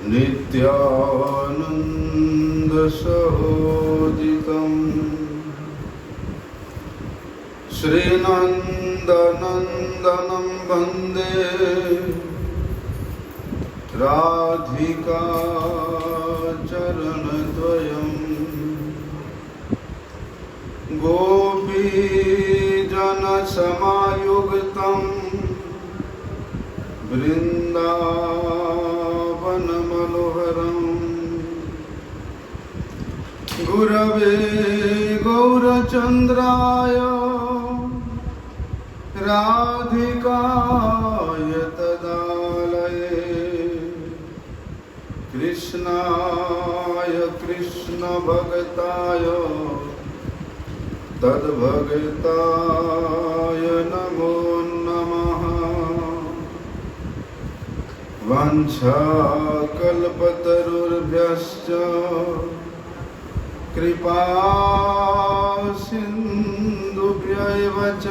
नित्यानन्दसहोदितम् श्रीनन्दनन्दनं वन्दे राधिका चरणद्वयम् गोपीजनसमायुक्तं वृन्दावनमनोहरम् गुरवे गौरचन्द्राय राधिकाय तदालये कृष्णाय कृष्णभक्ताय तद्भक्ताय नमो नमः। वाञ्छाकल्पतरुभ्यश्च कृपा सिन्धुभ्यैव च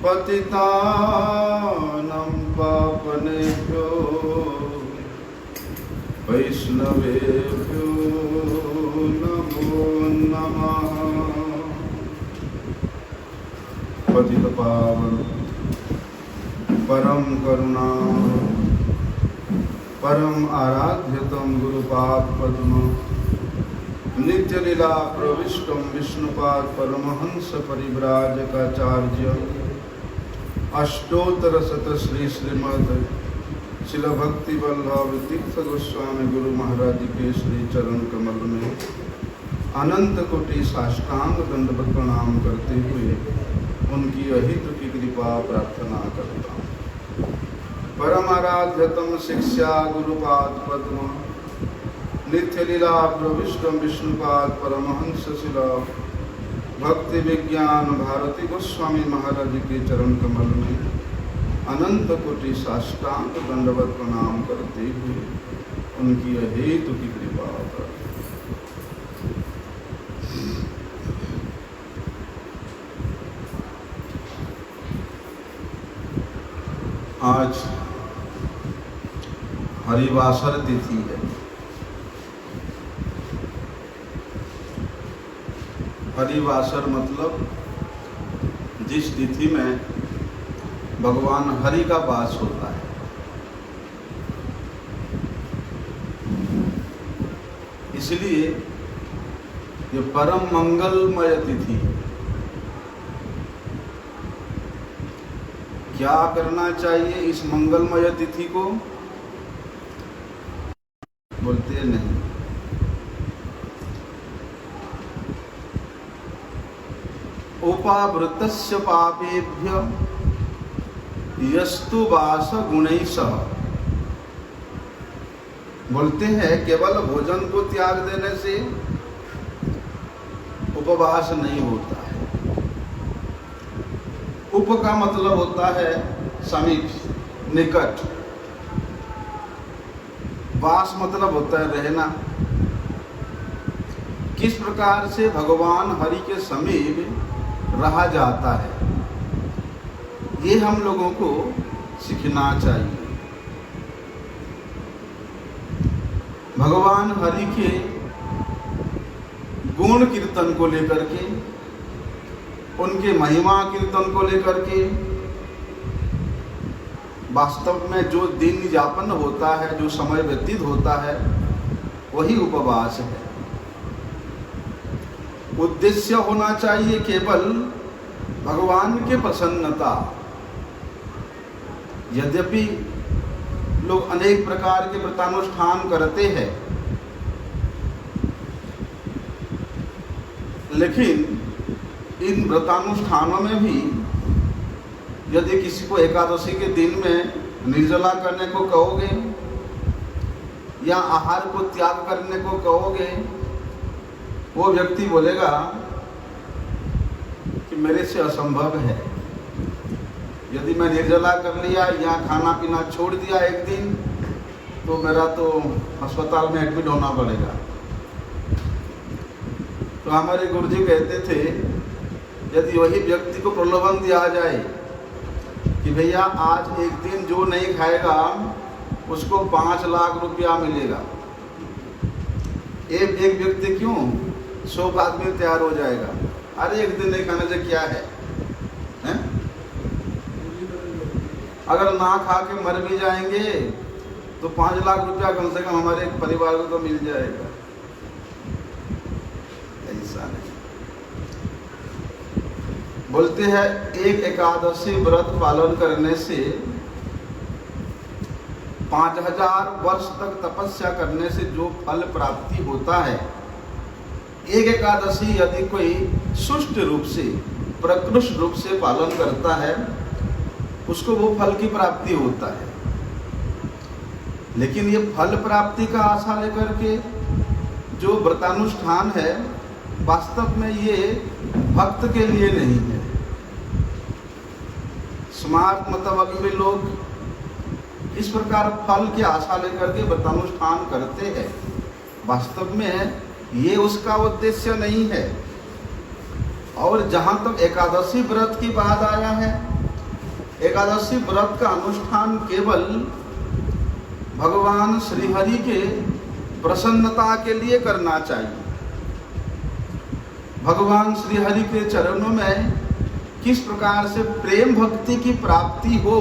पतितानां पावनेभ्यो वैष्णवेभ्यो नमो नमः। पतित पावन परम करुणा परम आराध्यतम गुरुपाद पद्म नित्य लीला प्रविष्टम विष्णुपाद परमहंस परिव्राजकाचार्य अष्टोत्तर शत श्री श्रीमद शिल भक्ति वल्लभ तीर्थ गोस्वामी गुरु महाराज के श्री चरण कमल में अनंत कोटि साष्टांग दंडवत प्रणाम करते हुए उनकी अहित की कृपा प्रार्थना करता हूँ। परम आराध्यतम शिक्षा गुरुपाद पद्म नित्य लीला प्रविष्टम विष्णुपाद परमहंस शिला भक्ति विज्ञान भारती गोस्वामी महाराज के चरण कमल में अनंत कोटि साष्टांग दंडवत प्रणाम करते हुए उनकी अहेतु की कृपा प्रार्थना। आज हरिवासर तिथि है। हरिवासर मतलब जिस तिथि में भगवान हरि का वास होता है। इसलिए ये परम मंगलमय तिथि। क्या करना चाहिए इस मंगलमय तिथि को? बोलते नहीं। उपावृतस्य पापेभ्य यस्तु वास गुणैः सह। बोलते हैं केवल भोजन को त्याग देने से उपवास नहीं होता है। उप का मतलब होता है समीप, निकट। वास मतलब होता है रहना। किस प्रकार से भगवान हरि के समीप रहा जाता है, ये हम लोगों को सीखना चाहिए। भगवान हरि के गुण कीर्तन को लेकर के, उनके महिमा कीर्तन को लेकर के वास्तव में जो दिन यापन होता है, जो समय व्यतीत होता है, वही उपवास है। उद्देश्य होना चाहिए केवल भगवान के प्रसन्नता। यद्यपि लोग अनेक प्रकार के व्रतानुष्ठान करते हैं, लेकिन इन व्रतानुष्ठानों में भी यदि किसी को एकादशी के दिन में निर्जला करने को कहोगे या आहार को त्याग करने को कहोगे, वो व्यक्ति बोलेगा कि मेरे से असंभव है। यदि मैं निर्जला कर लिया या खाना पीना छोड़ दिया एक दिन, तो मेरा तो अस्पताल में एडमिट होना पड़ेगा। तो हमारे गुरुजी कहते थे, यदि वही व्यक्ति को प्रलोभन दिया जाए कि भैया आज एक दिन जो नहीं खाएगा उसको 5 लाख रुपया मिलेगा। एक व्यक्ति क्यों 100 आदमी तैयार हो जाएगा। अरे एक दिन नहीं खाने से क्या है, हैं? अगर ना खा के मर भी जाएंगे तो 5 लाख रुपया कम से कम हमारे परिवार को तो मिल जाएगा। ऐसा नहीं। बोलते हैं एक एकादशी व्रत पालन करने से 5000 वर्ष तक तपस्या करने से जो फल प्राप्ति होता है, एक एकादशी यदि कोई सुष्ट रूप से प्रकृष्ट रूप से पालन करता है उसको वो फल की प्राप्ति होता है। लेकिन ये फल प्राप्ति का आशा लेकर के जो व्रतानुष्ठान है वास्तव में ये भक्त के लिए नहीं है। स्मार्ट मतलबी लोग इस प्रकार फल की आशा लेकर के व्रतानुष्ठान करते हैं, वास्तव में ये उसका उद्देश्य नहीं है। और जहाँ तक एकादशी व्रत की बात आया है, एकादशी व्रत का अनुष्ठान केवल भगवान श्रीहरि के प्रसन्नता के लिए करना चाहिए। भगवान श्रीहरि के चरणों में किस प्रकार से प्रेम भक्ति की प्राप्ति हो,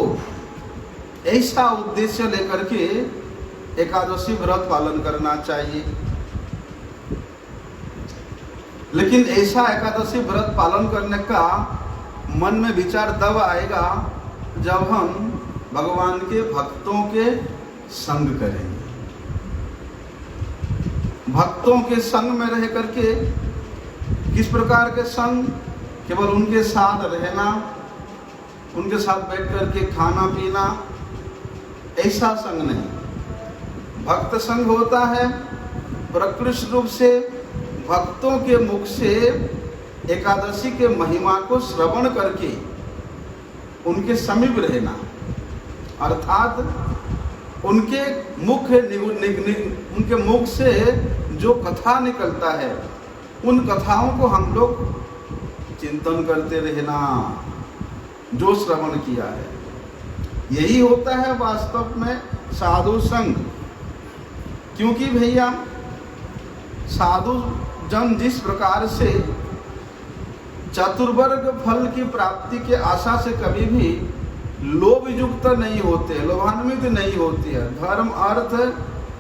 ऐसा उद्देश्य लेकर के एकादशी व्रत पालन करना चाहिए। लेकिन ऐसा एकादशी व्रत पालन करने का मन में विचार तब आएगा जब हम भगवान के भक्तों के संग करेंगे। भक्तों के संग में रह करके, किस प्रकार के संग, केवल उनके साथ रहना, उनके साथ बैठ करके खाना पीना, ऐसा संग नहीं। भक्त संग होता है प्रकृष्ट रूप से भक्तों के मुख से एकादशी के महिमा को श्रवण करके उनके समीप रहना, अर्थात उनके मुख से जो कथा निकलता है उन कथाओं को हम लोग चिंतन करते रहना, जो श्रवण किया है। यही होता है वास्तव में साधु संग। क्योंकि भैया साधु जन जिस प्रकार से चतुर्वर्ग फल की प्राप्ति के आशा से कभी भी लोभ युक्त नहीं होते, लोभान्वित नहीं होती है। धर्म अर्थ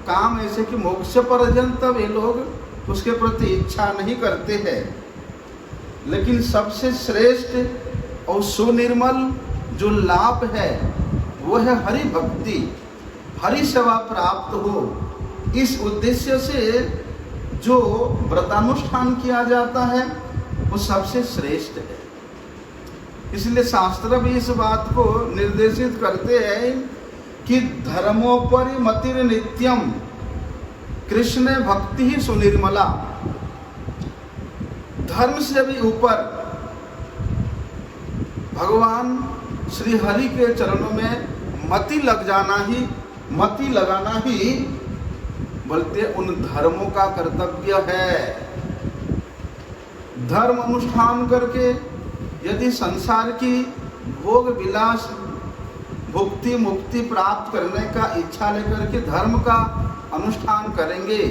काम ऐसे कि मोक्ष पर्यंत वे लोग उसके प्रति इच्छा नहीं करते हैं। लेकिन सबसे श्रेष्ठ और सुनिर्मल जो लाभ है वो है हरि भक्ति, हरि सेवा प्राप्त हो। इस उद्देश्य से जो व्रतानुष्ठान किया जाता है वो सबसे श्रेष्ठ है। इसलिए शास्त्र भी इस बात को निर्देशित करते हैं कि धर्मोपरि मतिर नित्यम कृष्ण भक्ति ही सुनिर्मला। धर्म से भी ऊपर भगवान श्री हरि के चरणों में मति लगाना ही बोलते उन धर्मों का कर्तव्य है। धर्म अनुष्ठान करके यदि संसार की भोग विलास भुक्ति मुक्ति प्राप्त करने का इच्छा लेकर के धर्म का अनुष्ठान करेंगे,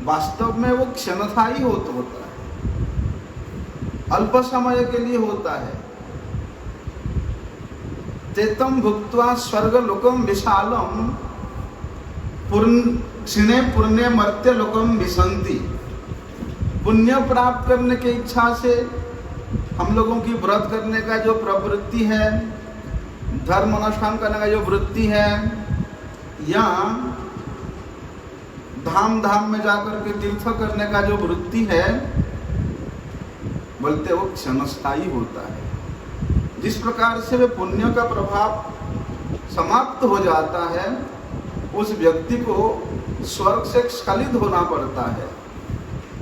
वास्तव में वो क्षणस्थायी होता है, अल्प समय के लिए होता है। तेतम भुक्त्वा स्वर्ग लोकम विशालम क्षिणे पुण्य मर्त्य लोकम विसंति। पुण्य प्राप्त करने की इच्छा से हम लोगों की व्रत करने का जो प्रवृत्ति है, धर्म अनुष्ठान करने का जो वृत्ति है, या धाम में जाकर के तीर्थ करने का जो वृत्ति है, बोलते वो क्षणस्थायी होता है। जिस प्रकार से वे पुण्य का प्रभाव समाप्त हो जाता है, उस व्यक्ति को स्वर्ग से स्खलित होना पड़ता है,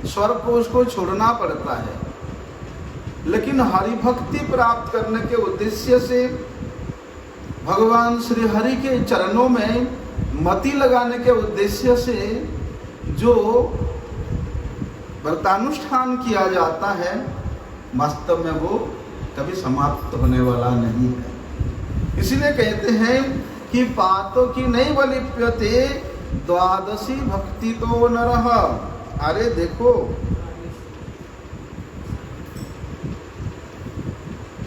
स्वर्ग को उसको छोड़ना पड़ता है। लेकिन हरि भक्ति प्राप्त करने के उद्देश्य से भगवान श्री हरि के चरणों में मति लगाने के उद्देश्य से जो व्रतानुष्ठान किया जाता है, वास्तव में वो कभी समाप्त होने वाला नहीं है। इसीलिए कहते हैं कि पातो की नहीं बलिप्यते द्वादशी भक्ति तो नरः। अरे देखो,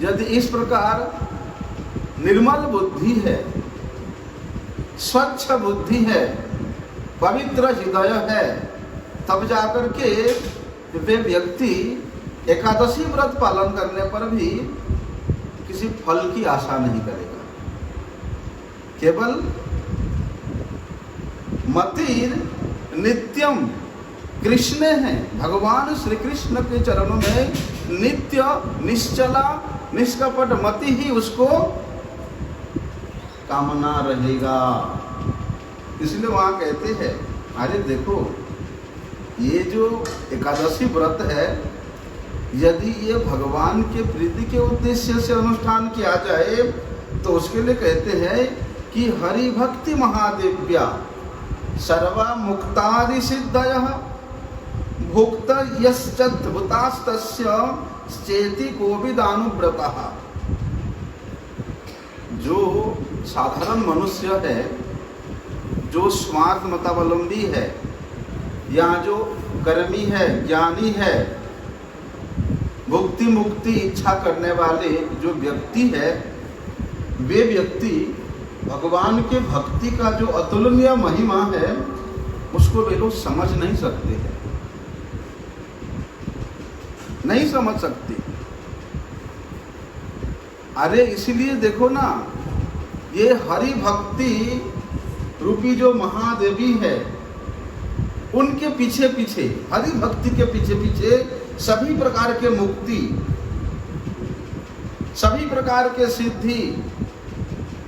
यदि इस प्रकार निर्मल बुद्धि है, स्वच्छ बुद्धि है, पवित्र हृदय है, तब जाकर के वे व्यक्ति एकादशी व्रत पालन करने पर भी किसी फल की आशा नहीं करेगा। केवल मतिर नित्यम कृष्ण है, भगवान श्री कृष्ण के चरणों में नित्य निश्चला निष्कपट मति ही उसको कामना रहेगा। इसलिए वहां कहते हैं, अरे देखो, ये जो एकादशी व्रत है, यदि ये भगवान के प्रीति के उद्देश्य से अनुष्ठान किया जाए तो उसके लिए कहते हैं कि हरि भक्ति महादेव्या सर्वा मुक्तादि सिद्धयः भुक्त यश्चद्भुतास्तस्य चेति कोविदानुव्रतः। जो साधारण मनुष्य है, जो स्वार्थ मतावलंबी है, या जो कर्मी है, ज्ञानी है, भुक्ति मुक्ति इच्छा करने वाले जो व्यक्ति है, वे व्यक्ति भगवान के भक्ति का जो अतुलनीय महिमा है उसको वे लोग समझ नहीं सकते हैं, नहीं समझ सकते। अरे इसलिए देखो ना, ये हरि भक्ति रूपी जो महादेवी है, उनके पीछे पीछे, हरि भक्ति के पीछे पीछे सभी प्रकार के मुक्ति, सभी प्रकार के सिद्धि,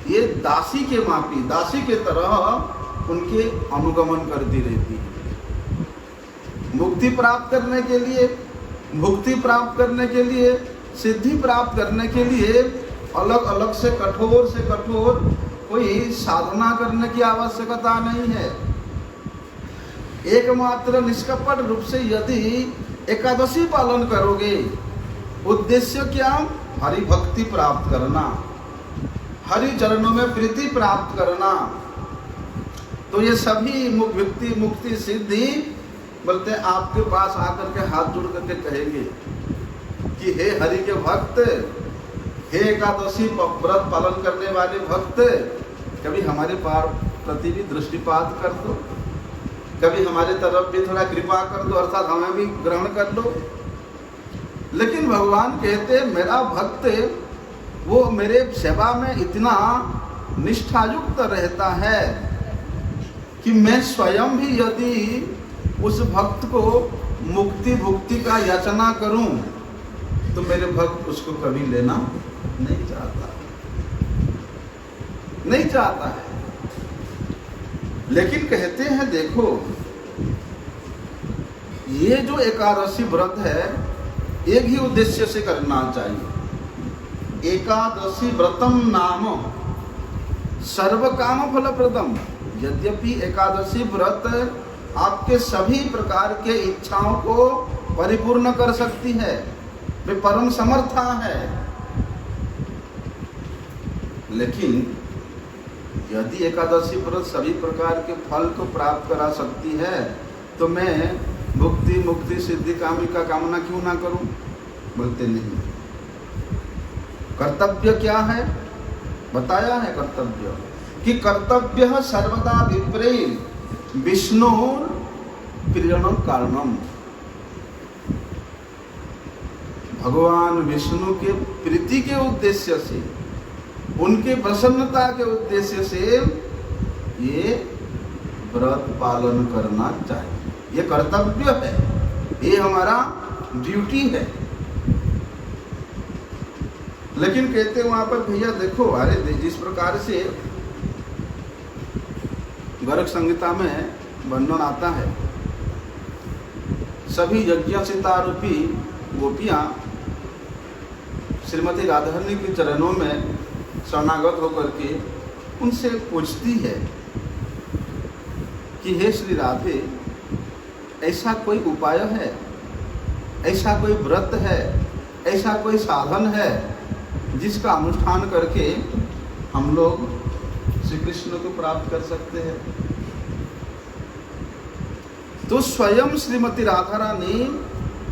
ये दासी के मापी, दासी के तरह उनके अनुगमन करती रहती है। मुक्ति प्राप्त करने के लिए, मुक्ति प्राप्त करने के लिए, सिद्धि प्राप्त करने के लिए अलग अलग से कठोर कोई साधना करने की आवश्यकता नहीं है। एकमात्र निष्कपट रूप से यदि एकादशी पालन करोगे, उद्देश्य क्या? हरि भक्ति प्राप्त करना, हरि चरणों में प्रीति प्राप्त करना, तो ये सभी मुक्ति सिद्धि बोलते हैं आपके पास आकर के हाथ जोड़ करके कहेंगे कि हे हरि के भक्त, हे एकादशी व्रत पालन करने वाले भक्त, कभी हमारे प्रति भी दृष्टिपात कर दो, कभी हमारे तरफ भी थोड़ा कृपा कर दो, अर्थात हमें भी ग्रहण कर लो। लेकिन भगवान कहते मेरा भक्त वो मेरे सेवा में इतना निष्ठायुक्त रहता है कि मैं स्वयं भी यदि उस भक्त को मुक्ति भुक्ति का याचना करूं तो मेरे भक्त उसको कभी लेना नहीं चाहता है। लेकिन कहते हैं देखो, ये जो एकादशी व्रत है एक ही उद्देश्य से करना चाहिए। एकादशी व्रतम नाम सर्व काम फलप्रदम। यद्यपि एकादशी व्रत आपके सभी प्रकार के इच्छाओं को परिपूर्ण कर सकती है, वे परम समर्था है, लेकिन यदि एकादशी व्रत सभी प्रकार के फल को प्राप्त करा सकती है तो मैं भुक्ति मुक्ति सिद्धि कामी का कामना क्यों ना करूं? बोलते नहीं। कर्तव्य क्या है? बताया है कर्तव्य कि कर्तव्य सर्वदा विप्रे विष्णु प्रियणम कारणम। भगवान विष्णु के प्रीति के उद्देश्य से, उनके प्रसन्नता के उद्देश्य से ये व्रत पालन करना चाहिए। ये कर्तव्य है, ये हमारा ड्यूटी है। लेकिन कहते वहां पर भैया देखो, अरे जिस प्रकार से गर्ग संहिता में वर्णन आता है, सभी यज्ञसिता रूपी गोपियां श्रीमती राधारणी के चरणों में शरणागत होकर के उनसे पूछती है कि हे श्री राधे, ऐसा कोई उपाय है, ऐसा कोई व्रत है, ऐसा कोई साधन है जिसका अनुष्ठान करके हम लोग श्री कृष्ण को प्राप्त कर सकते हैं। तो स्वयं श्रीमती राधा रानी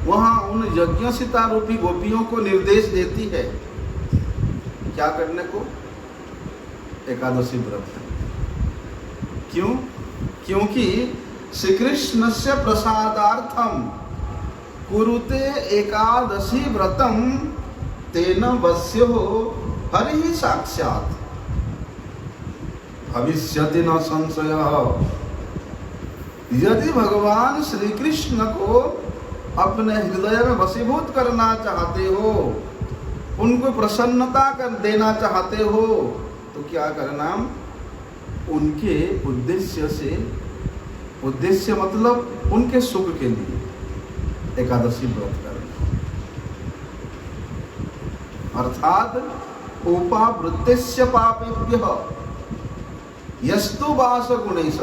वहां उन यज्ञसिता रूपी गोपियों को निर्देश देती है क्या करने को? एकादशी व्रत। क्यों? क्योंकि श्री कृष्ण से प्रसादार्थम कुरुते एकादशी व्रतम तेन वश्यो हरि साक्षात् भविष्यति न संशय। यदि भगवान श्री कृष्ण को अपने हृदय में वशीभूत करना चाहते हो, उनको प्रसन्नता कर देना चाहते हो, तो क्या करना? उनके उद्देश्य मतलब उनके सुख के लिए एकादशी व्रत करना। अर्थात उपावृत्तिस्य पापेभ्यः यस्तु वास गुणैः।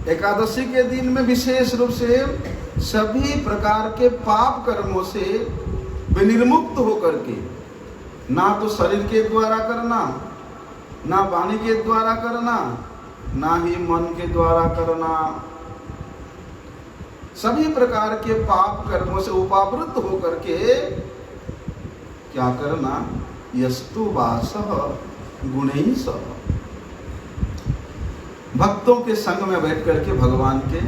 एकादशी के दिन में विशेष रूप से सभी प्रकार के पाप कर्मों से विनिर्मुक्त होकर के, ना तो शरीर के द्वारा करना, ना वाणी के द्वारा करना, ना ही मन के द्वारा करना, सभी प्रकार के पाप कर्मों से उपावृत होकर के क्या करना? यस्तु वासः गुणैः सह। भक्तों के संग में बैठ करके भगवान के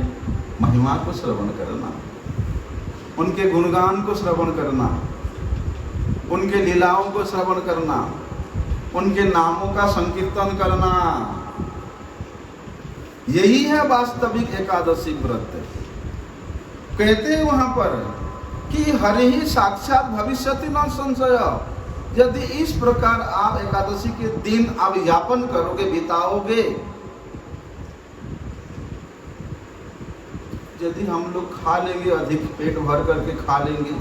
महिमा को श्रवण करना, उनके गुणगान को श्रवण करना, उनके लीलाओं को श्रवण करना, उनके नामों का संकीर्तन करना, यही है वास्तविक एकादशी व्रत। कहते हैं वहां पर कि हरि ही साक्षात भविष्यति न संशय। यदि इस प्रकार आप एकादशी के दिन आप यापन करोगे, बिताओगे, यदि हम लोग खा लेंगे, अधिक पेट भर करके खा लेंगे,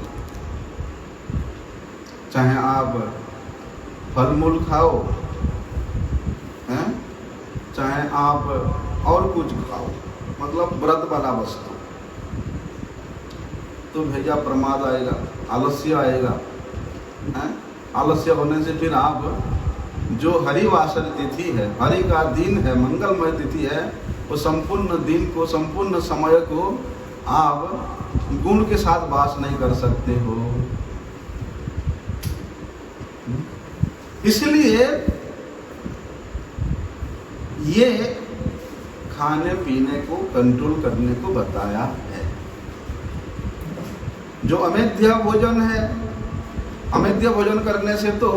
चाहे आप फल मूल खाओ हैं, चाहे आप और कुछ खाओ, मतलब व्रत वाला वस्तु, तो भैया प्रमाद आएगा, आलस्य आएगा हैं? आलस्य होने से फिर आप जो हरिवासर तिथि है, हरि का दिन है, मंगलमय तिथि है, वो संपूर्ण दिन को, संपूर्ण समय को आप गुण के साथ वास नहीं कर सकते हो। इसलिए ये खाने पीने को कंट्रोल करने को बताया है। जो अमेध्य भोजन है, अमेध्य भोजन करने से तो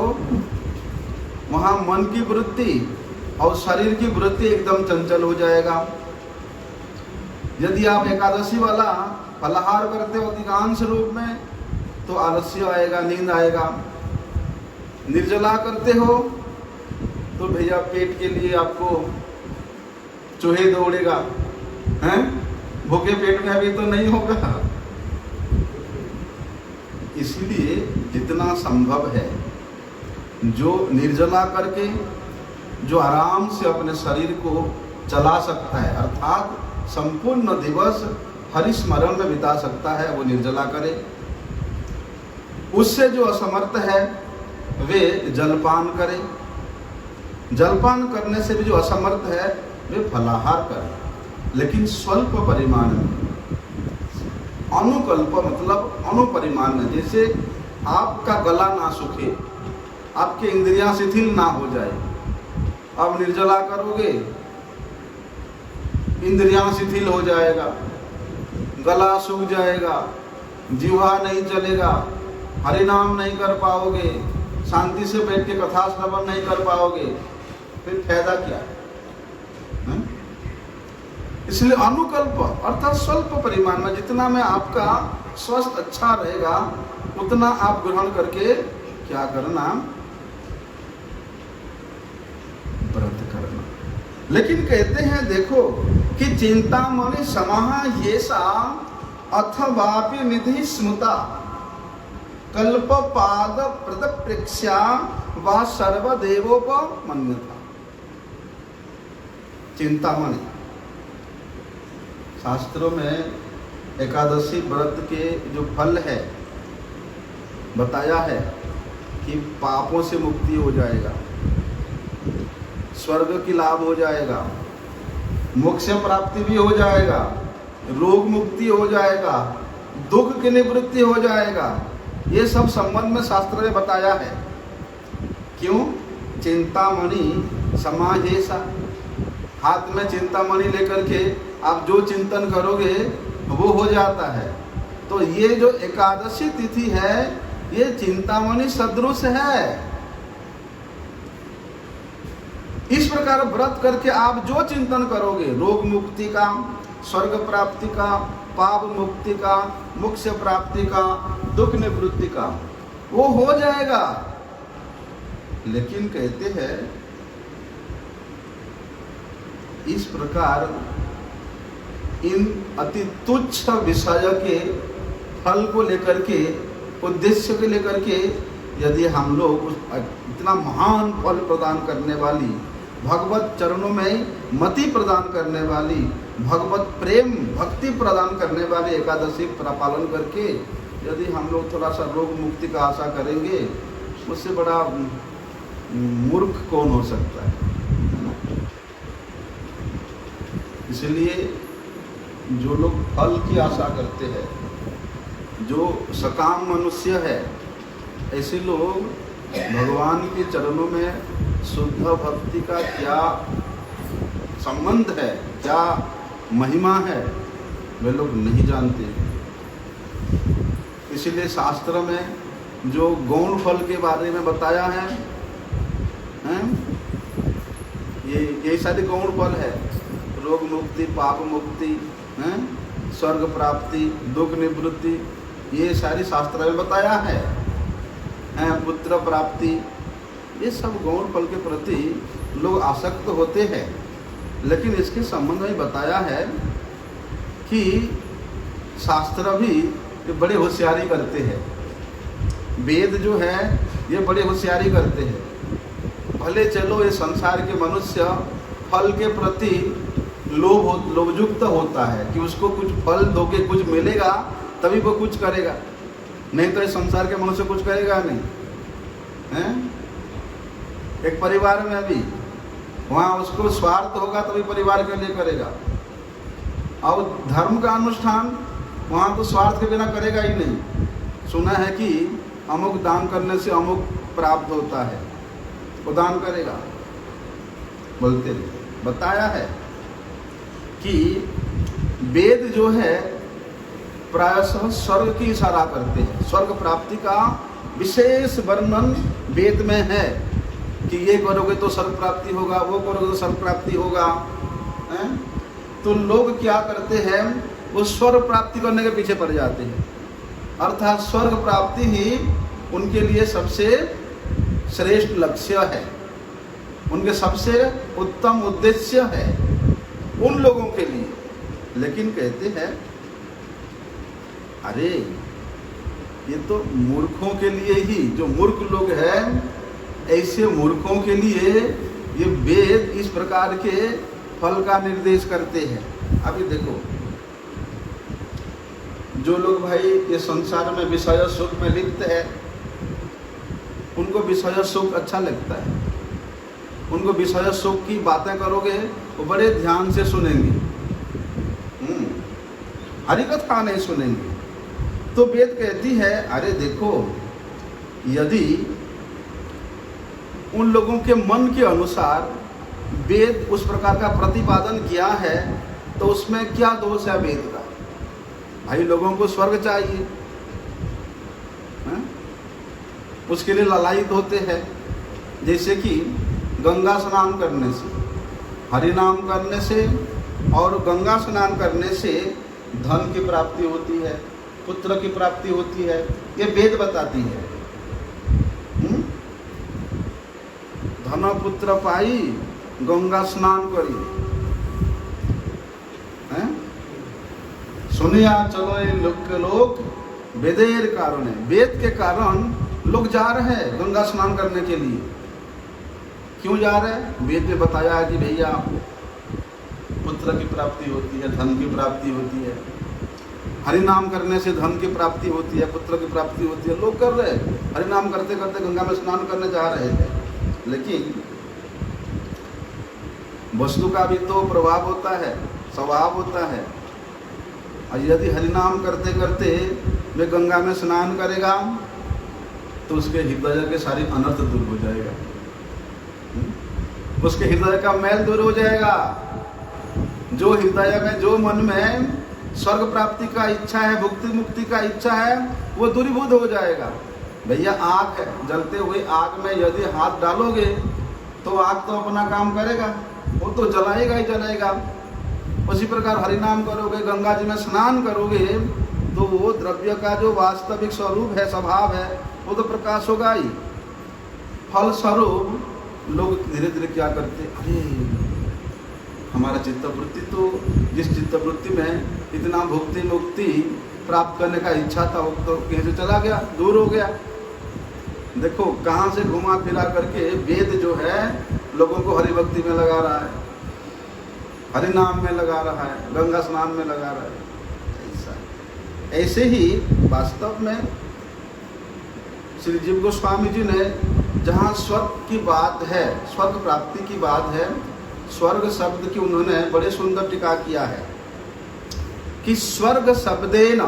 वहां मन की वृत्ति और शरीर की वृत्ति एकदम चंचल हो जाएगा। यदि आप एकादशी वाला फलाहार करते हो अधिकांश रूप में, तो आलस्य आएगा, नींद आएगा। निर्जला करते हो तो भैया पेट के लिए आपको चूहे दौड़ेगा हैं? भूखे पेट में अभी तो नहीं होगा। इसलिए जितना संभव है, जो निर्जला करके जो आराम से अपने शरीर को चला सकता है, अर्थात संपूर्ण दिवस हरिस्मरण में बिता सकता है, वो निर्जला करे। उससे जो असमर्थ है वे जलपान करे। जलपान करने से भी जो असमर्थ है वे फलाहार करे, लेकिन स्वल्प परिमाण में, अनुकल्प मतलब अनुपरिमाण में। जैसे आपका गला ना सूखे, आपके इंद्रियां शिथिल ना हो जाए। अब निर्जला करोगे, इंद्रियां शिथिल हो जाएगा, गला सूख जाएगा, जीवा नहीं चलेगा, हरि नाम नहीं कर पाओगे, शांति से बैठ के कथा श्रवण नहीं कर पाओगे, फिर फायदा क्या है? इसलिए अनुकल्प अर्थात स्वल्प परिमाण में, जितना में आपका स्वास्थ्य अच्छा रहेगा उतना आप ग्रहण करके क्या करना? व्रत करना। लेकिन कहते हैं देखो कि चिंतामणि समाह येषा अथवापि निधि स्मृता कल्प पाद प्रदप्रेक्ष्या वा सर्वदेवोपमन्यता। चिंतामणि, शास्त्रों में एकादशी व्रत के जो फल है बताया है कि पापों से मुक्ति हो जाएगा, स्वर्ग की लाभ हो जाएगा, मोक्ष प्राप्ति भी हो जाएगा, रोग मुक्ति हो जाएगा, दुख की निवृत्ति हो जाएगा। ये सब संबंध में शास्त्र ने बताया है। क्यों? चिंतामणि समाहेसा, हाथ में चिंतामणि लेकर के आप जो चिंतन करोगे वो हो जाता है। तो ये जो एकादशी तिथि है ये चिंतामणि सदृश है। इस प्रकार व्रत करके आप जो चिंतन करोगे, रोग मुक्ति का, स्वर्ग प्राप्ति का, पाप मुक्ति का, मोक्ष प्राप्ति का, दुख निवृत्ति का, वो हो जाएगा। लेकिन कहते हैं इस प्रकार इन अति तुच्छ विषय के फल को लेकर के, उद्देश्य को लेकर के यदि हम लोग इतना महान फल प्रदान करने वाली, भगवत चरणों में मति प्रदान करने वाली, भगवत प्रेम भक्ति प्रदान करने वाली एकादशी पालन करके यदि हम लोग थोड़ा सा रोग मुक्ति का आशा करेंगे, उससे बड़ा मूर्ख कौन हो सकता है ना? इसलिए जो लोग फल की आशा करते हैं, जो सकाम मनुष्य है, ऐसे लोग भगवान के चरणों में शुद्ध भक्ति का क्या संबंध है, क्या महिमा है, वे लोग नहीं जानते। इसलिए शास्त्र में जो गौण फल के बारे में बताया है, ये सारे गौण फल है, रोग मुक्ति, पाप मुक्ति, स्वर्ग प्राप्ति, दुख निवृत्ति, ये सारी शास्त्र में बताया है, पुत्र प्राप्ति, ये सब गौण फल के प्रति लोग आसक्त होते हैं। लेकिन इसके संबंध में बताया है कि शास्त्र भी बड़े होशियारी करते हैं। वेद जो है ये बड़े होशियारी करते हैं। भले चलो ये संसार के मनुष्य फल के प्रति लोभयुक्त होता है कि उसको कुछ फल दोगे कुछ मिलेगा तभी वो कुछ करेगा, नहीं तो ये संसार के मनुष्य कुछ करेगा नहीं है? एक परिवार में भी वहाँ उसको स्वार्थ होगा तभी परिवार के लिए करेगा, और धर्म का अनुष्ठान वहाँ तो स्वार्थ के बिना करेगा ही नहीं। सुना है कि अमुक दान करने से अमुक प्राप्त होता है, वो दान करेगा, बोलते बताया है कि वेद जो है प्रायशः स्वर्ग की इशारा करते हैं। स्वर्ग प्राप्ति का विशेष वर्णन वेद में है कि ये करोगे तो स्वर्ग प्राप्ति होगा, वो करोगे तो स्वर्ग प्राप्ति होगा। तो लोग क्या करते हैं, वो स्वर्ग प्राप्ति करने के पीछे पड़ जाते हैं, अर्थात स्वर्ग प्राप्ति ही उनके लिए सबसे श्रेष्ठ लक्ष्य है, उनके सबसे उत्तम उद्देश्य है उन लोगों के लिए। लेकिन कहते हैं अरे ये तो मूर्खों के लिए ही, जो मूर्ख लोग हैं ऐसे मूर्खों के लिए ये वेद इस प्रकार के फल का निर्देश करते हैं। अभी देखो, जो लोग भाई ये संसार में विषय सुख में लिप्त है, उनको विषय सुख अच्छा लगता है, उनको विषय सुख की बातें करोगे वो बड़े ध्यान से सुनेंगे, हरि कथा नहीं सुनेंगे। तो वेद कहती है अरे देखो, यदि उन लोगों के मन के अनुसार वेद उस प्रकार का प्रतिपादन किया है तो उसमें क्या दोष है वेद का? भाई लोगों को स्वर्ग चाहिए, उसके लिए लालायित होते हैं। जैसे कि गंगा स्नान करने से, हरि नाम करने से और गंगा स्नान करने से धन की प्राप्ति होती है, पुत्र की प्राप्ति होती है, ये वेद बताती है। धन पुत्र पाई गंगा स्नान करी, सुनिया चलो ये लोग वेदेर कारण है, वेद के कारण लोग जा रहे हैं गंगा स्नान करने के लिए। क्यों जा रहे हैं? वेद में बताया है कि भैया पुत्र की प्राप्ति होती है, धन की प्राप्ति होती है, हरि नाम करने से धन की प्राप्ति होती है, पुत्र की प्राप्ति होती है। लोग कर रहे हैं, हरि नाम करते करते गंगा में स्नान करने जा रहे थे। लेकिन वस्तु का भी तो प्रभाव होता है, स्वभाव होता है। और यदि हरिनाम करते करते वे गंगा में स्नान करेगा तो उसके हृदय के सारी अनर्थ दूर हो जाएगा, उसके हृदय का मैल दूर हो जाएगा। जो हृदय में, जो मन में स्वर्ग प्राप्ति का इच्छा है, भुक्ति मुक्ति का इच्छा है, वो दूरीभूत हो जाएगा। भैया आग है, जलते हुए आग में यदि हाथ डालोगे तो आग तो अपना काम करेगा, वो तो जलाएगा ही जलाएगा। उसी प्रकार हरिनाम करोगे, गंगा जी में स्नान करोगे तो वो द्रव्य का जो वास्तविक स्वरूप है, स्वभाव है, वो तो प्रकाश होगा ही। फल स्वरूप लोग धीरे धीरे क्या करते, अरे हमारा चित्तवृत्ति तो, जिस चित्तवृत्ति में इतना भुक्ति मुक्ति प्राप्त करने का इच्छा था, वो तो कहीं से चला गया, दूर हो गया। देखो कहाँ से घुमा फिरा करके वेद जो है लोगों को हरि भक्ति में लगा रहा है, हरि नाम में लगा रहा है, गंगा स्नान में लगा रहा है। ऐसे ही वास्तव में श्री जीव गोस्वामी जी ने जहाँ स्वर्ग की बात है, स्वर्ग प्राप्ति की बात है, स्वर्ग शब्द की उन्होंने बड़े सुंदर टीका किया है कि स्वर्ग शब्देन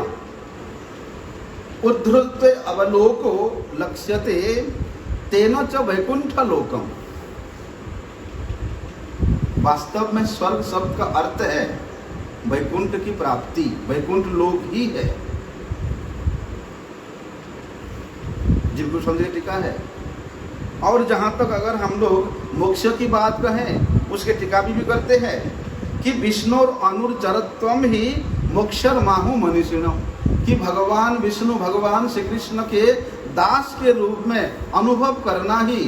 उद्धृत अवलोको लक्ष्यते तेन च वैकुंठ लोकम। वास्तव में स्वर्ग शब्द का अर्थ है वैकुंठ की प्राप्ति, वैकुंठ लोक ही है। जिनको समझे टीका है। और जहाँ तक अगर हम लोग मोक्ष की बात कहें, उसके टीका भी करते हैं कि विष्णु और अनुचरत्वम ही मोक्षर माहु मनीषिणो, कि भगवान विष्णु, भगवान श्री कृष्ण के दास के रूप में अनुभव करना ही,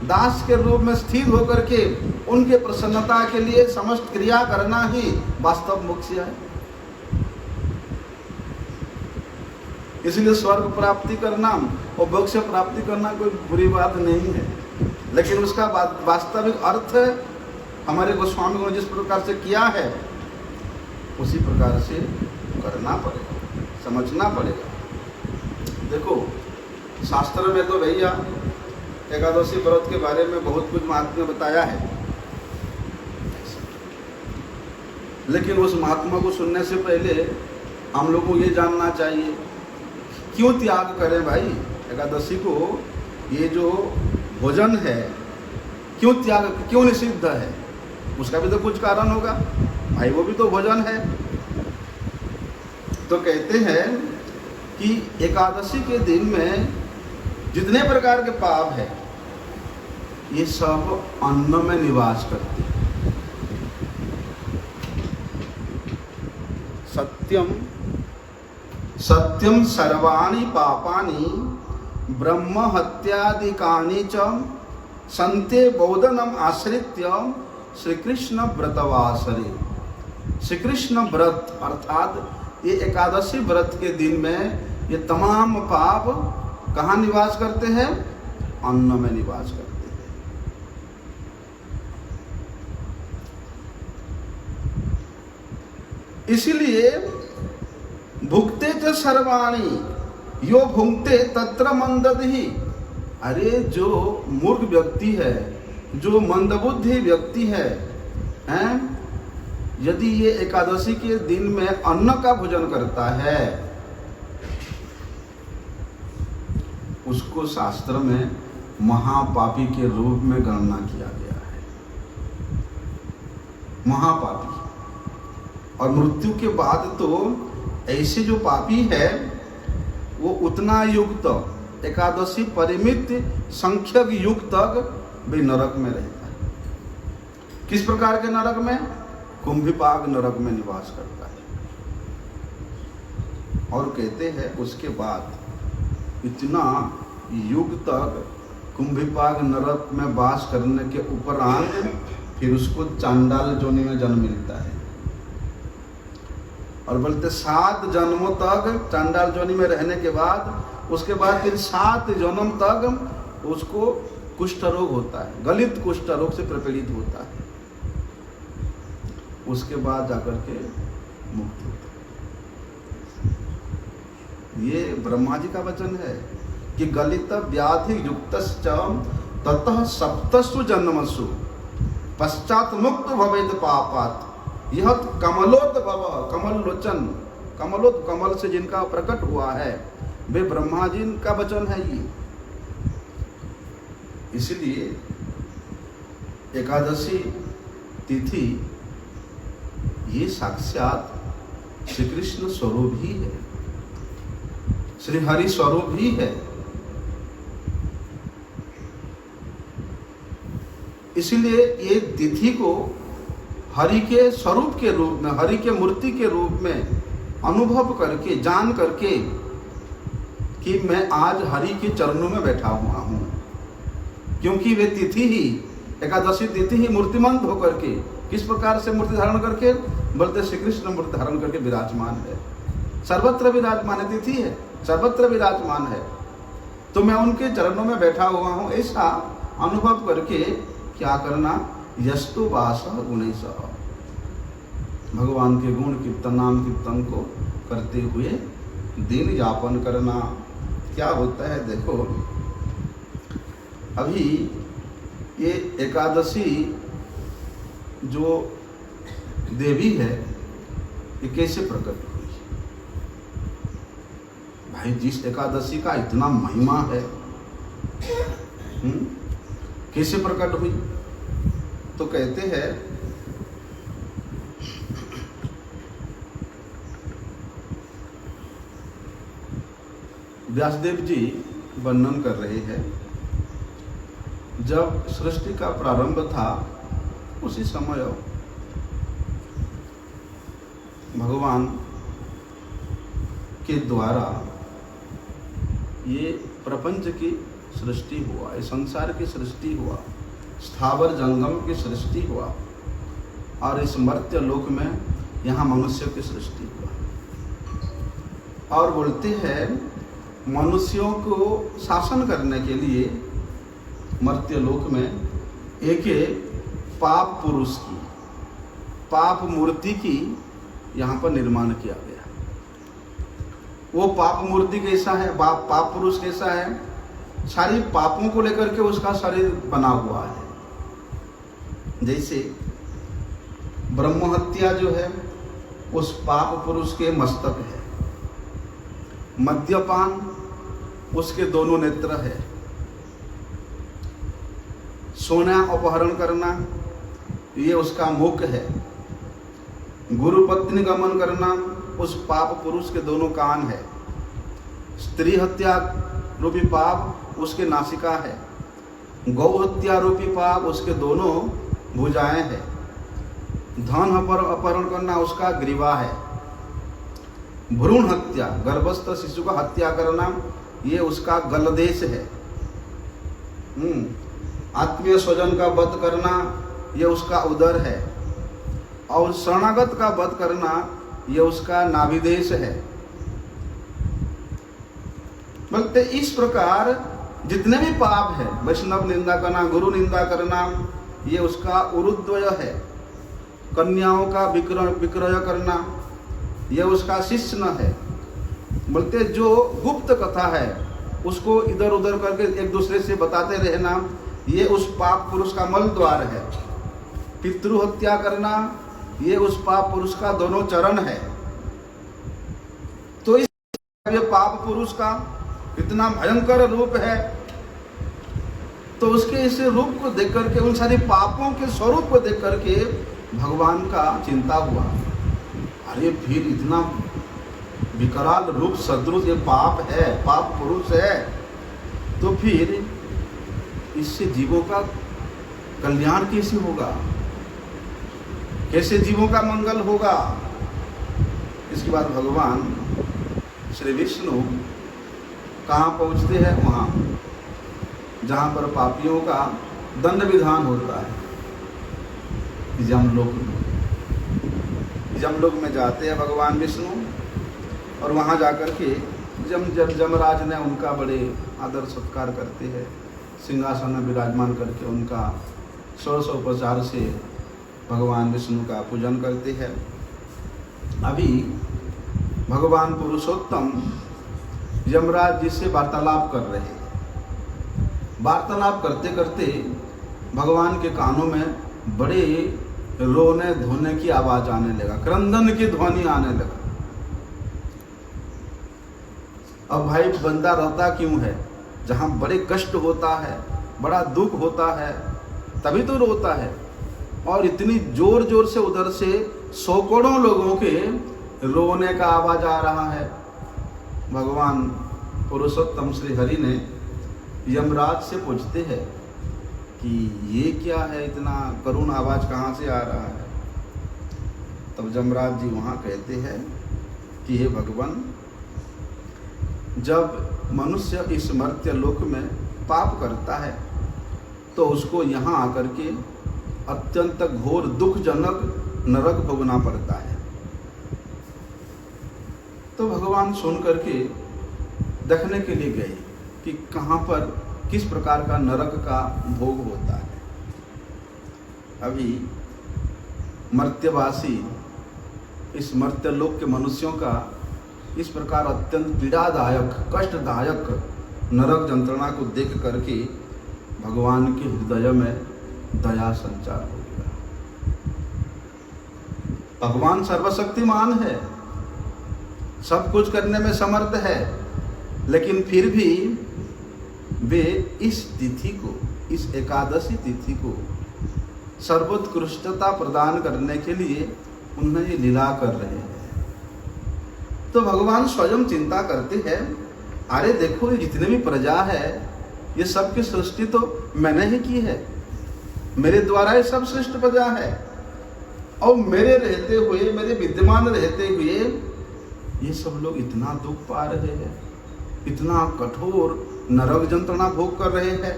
दास के रूप में स्थिर होकर के उनके प्रसन्नता के लिए समस्त क्रिया करना ही वास्तव मोक्ष है। इसलिए स्वर्ग प्राप्ति करना और मोक्ष प्राप्ति करना कोई बुरी बात नहीं है, लेकिन उसका वास्तविक अर्थ हमारे गोस्वामी ने जिस प्रकार से किया है उसी प्रकार से करना पड़ेगा, समझना पड़ेगा। देखो शास्त्र में तो भैया एकादशी व्रत के बारे में बहुत कुछ महात्मा बताया है, लेकिन उस महात्मा को सुनने से पहले हम लोगों को ये जानना चाहिए क्यों त्याग करें भाई एकादशी को। ये जो भोजन है क्यों त्याग, क्यों निषिद्ध है, उसका भी तो कुछ कारण होगा भाई, वो भी तो भोजन है। तो कहते हैं कि एकादशी के दिन में जितने प्रकार के पाप है ये सब अन्न में निवास करते हैं। सत्यम सत्यम सर्वाणि पापानि ब्रह्म हत्यादिकानि च संते बोधनम आश्रित्य श्री कृष्ण व्रतवासरे। श्री कृष्ण व्रत अर्थात ये एकादशी व्रत के दिन में ये तमाम पाप कहाँ निवास करते हैं? अन्न में निवास करते हैं। इसीलिए भुक्ते च सर्वाणि यो भुंक्ते तत्र मंदधि। अरे जो मूर्ख व्यक्ति है, जो मंदबुद्धि व्यक्ति है, यदि ये एकादशी के दिन में अन्न का भोजन करता है, उसको शास्त्र में महापापी के रूप में गणना किया गया है, महापापी। और मृत्यु के बाद तो ऐसे जो पापी है वो उतना युक्त एकादशी परिमित संख्यक युग तक भी नरक में रहता है। किस प्रकार के नरक में? कुंभिपाक नरक में निवास करता है। और कहते हैं उसके बाद इतना युग तक कुंभिपाक नरक में वास करने के उपरांत फिर उसको चांडाल योनि में जन्म मिलता है। और बोलते 7 जन्मों तक चांडाल योनि में रहने के बाद, उसके बाद फिर 7 जन्म तक उसको कुष्ठ रोग होता है, गलित कुष्ठ रोग से प्रपीड़ित होता है। उसके बाद जाकर के मुक्त होता है। ये ब्रह्मा जी का वचन है कि गलित व्याधि युक्तश्च ततः सप्तसु जन्मसु पश्चात मुक्त भवेद पापात। यह कमलोद भव, कमल लोचन, कमलोद, कमल से जिनका प्रकट हुआ है वे ब्रह्मा जी का वचन है ये। इसलिए एकादशी तिथि ये साक्षात श्री कृष्ण स्वरूप ही है, श्री हरि स्वरूप ही है। इसलिए ये तिथि को हरि के स्वरूप के रूप में, हरि के मूर्ति के रूप में अनुभव करके, जान करके कि मैं आज हरि के चरणों में बैठा हुआ हूं, क्योंकि वे तिथि ही, एकादशी तिथि ही मूर्तिमंत होकर के, किस प्रकार से मूर्ति धारण करके, बोलते श्री कृष्ण मूर्ति धारण करके विराजमान है, सर्वत्र विराजमान है, तिथि है, सर्वत्र विराजमान है। तो मैं उनके चरणों में बैठा हुआ हूं, ऐसा अनुभव करके क्या करना, यस्तु वास गुणेश, भगवान के गुण कीर्तन, नाम कीर्तन को करते हुए दिन यापन करना। क्या होता है देखो, अभी ये एकादशी जो देवी है ये कैसे प्रकट हुई भाई? जिस एकादशी का इतना महिमा है, कैसे प्रकट हुई? तो कहते हैं व्यासदेव जी वर्णन कर रहे हैं, जब सृष्टि का प्रारंभ था उसी समय भगवान के द्वारा ये प्रपंच की सृष्टि हुआ, ये संसार की सृष्टि हुआ, स्थावर जंगम की सृष्टि हुआ, और इस मर्त्य लोक में यहाँ मनुष्य की सृष्टि हुआ। और बोलते हैं मनुष्यों को शासन करने के लिए मर्त्य लोक में एक पाप पुरुष की, पाप मूर्ति की यहाँ पर निर्माण किया गया। वो पाप मूर्ति कैसा है, पाप पुरुष कैसा है? सारी पापों को लेकर के उसका शरीर बना हुआ है। जैसे ब्रह्म हत्या जो है उस पाप पुरुष के मस्तक है, मद्यपान उसके दोनों नेत्र है, सोना अपहरण करना ये उसका मुख है, गुरु पत्नी गमन करना उस पाप पुरुष के दोनों कान है, स्त्री हत्या रूपी पाप उसके नासिका है, गौ हत्या रूपी पाप उसके दोनों भुजाएं है, धन अपहरण करना उसका ग्रीवा है, भ्रूण हत्या गर्भस्थ शिशु का हत्या करना ये उसका गलदेश है, आत्मीय स्वजन का वध करना ये उसका उदर है, और शरणागत का वध करना ये उसका नाभिदेश है। बोलते इस प्रकार जितने भी पाप है, वैष्णव निंदा करना, गुरु निंदा करना ये उसका उरुद्वय है, कन्याओं का विक्रय करना ये उसका शिष्ण है। बोलते जो गुप्त कथा है उसको इधर उधर करके एक दूसरे से बताते रहना ये उस पाप पुरुष का मल द्वार है, पितृ हत्या करना ये उस पाप पुरुष का दोनों चरण है। तो इस ये पाप पुरुष का इतना भयंकर रूप है, तो उसके इस रूप को देख करके, उन सारे पापों के स्वरूप को देख करके भगवान का चिंता हुआ, अरे फिर इतना विकराल रूप सदृश ये पाप है, पाप पुरुष है, तो फिर इससे जीवों का कल्याण कैसे होगा, कैसे जीवों का मंगल होगा। इसके बाद भगवान श्री विष्णु कहाँ पहुँचते हैं? वहाँ जहाँ पर पापियों का दंड विधान होता है, यमलोक में। यमलोक में जाते हैं भगवान विष्णु, और वहाँ जाकर के जमराज ने उनका बड़े आदर सत्कार करते हैं, सिंहासन में विराजमान करके उनका षोडशोपचार से भगवान विष्णु का पूजन करते हैं। अभी भगवान पुरुषोत्तम यमराज जी से वार्तालाप कर रहे हैं। वार्तालाप करते करते भगवान के कानों में बड़े रोने धोने की आवाज आने लगा, क्रंदन की ध्वनि आने लगा। अब भाई बंदा रोता क्यों है? जहां बड़े कष्ट होता है, बड़ा दुख होता है, तभी तो रोता है। और इतनी जोर जोर से उधर से सैकड़ों लोगों के रोने का आवाज आ रहा है। भगवान पुरुषोत्तम श्री हरि ने यमराज से पूछते हैं कि ये क्या है, इतना करुण आवाज कहाँ से आ रहा है? तब यमराज जी वहाँ कहते हैं कि हे भगवान, जब मनुष्य इस मर्त्य लोक में पाप करता है तो उसको यहाँ आकर के अत्यंत घोर दुखजनक नरक भोगना पड़ता है। तो भगवान सुन करके देखने के लिए गए कि कहाँ पर किस प्रकार का नरक का भोग होता है। अभी मर्त्यवासी इस मर्त्यलोक के मनुष्यों का इस प्रकार अत्यंत पीड़ादायक कष्टदायक नरक यंत्रणा को देख करके भगवान के हृदय में दया संचार हो गया। भगवान सर्वशक्तिमान है, सब कुछ करने में समर्थ है, लेकिन फिर भी वे इस तिथि को, इस एकादशी तिथि को सर्वोत्कृष्टता प्रदान करने के लिए उन्हें ये लीला कर रहे हैं। तो भगवान स्वयं चिंता करते हैं, अरे देखो ये जितने भी प्रजा है, ये सब की सृष्टि तो मैंने ही की है, मेरे द्वारा ये सब श्रेष्ठ प्रजा है, और मेरे रहते हुए, मेरे विद्यमान रहते हुए ये सब लोग इतना दुख पा रहे हैं, इतना कठोर नरक यंत्रणा भोग कर रहे हैं।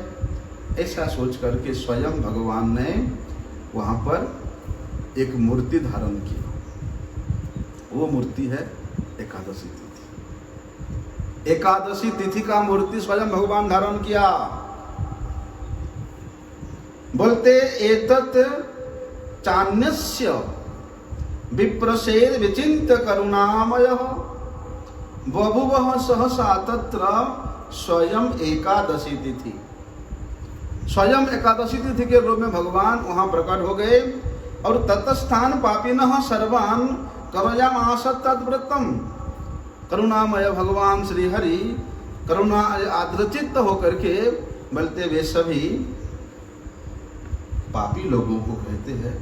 ऐसा सोच करके स्वयं भगवान ने वहां पर एक मूर्ति धारण की। वो मूर्ति है एकादशी तिथि। एकादशी तिथि का मूर्ति स्वयं भगवान धारण किया। बोलते एतत् चान्यस्य विप्रसेद विचिन्त्य करुणामयः बभुवः सहसा तत्र स्वयं एकादशी तिथि। स्वयं एकादशी तिथि के रूप में भगवान वहां प्रकट हो गए और ततस्थान पापिनः सर्वान् करुणामास तद्व्रतम्। करुणामय भगवान श्री हरि करुणा आद्रचित्त होकर के बोलते वे सभी पापी लोगों को कहते हैं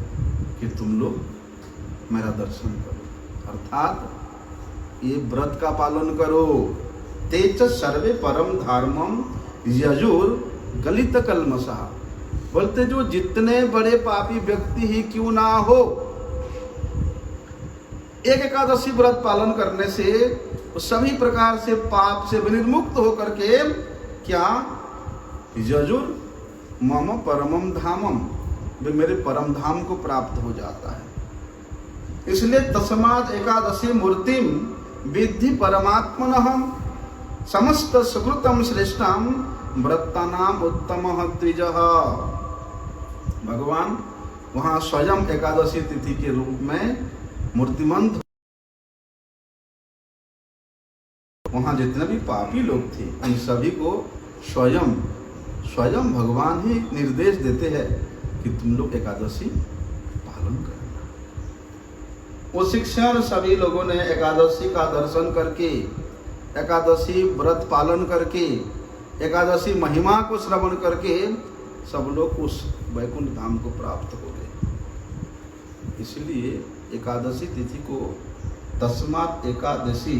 कि तुम लोग मेरा दर्शन करो, अर्थात ये व्रत का पालन करो। तेच सर्वे परम धर्मम यजुर गलित कल्मषा। बोलते जो जितने बड़े पापी व्यक्ति ही क्यों ना हो, एक एकादशी व्रत पालन करने से सभी प्रकार से पाप से विनिर्मुक्त होकर के क्या यजुर मम परमम धामम, वे मेरे परम धाम को प्राप्त हो जाता है। इसलिए तस्मात् एकादशी मूर्तिम विद्धि परमात्मनः समस्त सुकृतम श्रेष्ठम व्रतानाम उत्तमः द्विजः। भगवान वहां स्वयं एकादशी तिथि के रूप में मूर्तिमंत, वहां जितने भी पापी लोग थे उन सभी को स्वयं भगवान ही निर्देश देते हैं कि तुम लोग एकादशी पालन करना। वो शिक्षण सभी लोगों ने एकादशी का दर्शन करके, एकादशी व्रत पालन करके, एकादशी महिमा को श्रवण करके सब लोग उस वैकुंठ धाम को प्राप्त हो गए। इसलिए एकादशी तिथि को तस्मात् एकादशी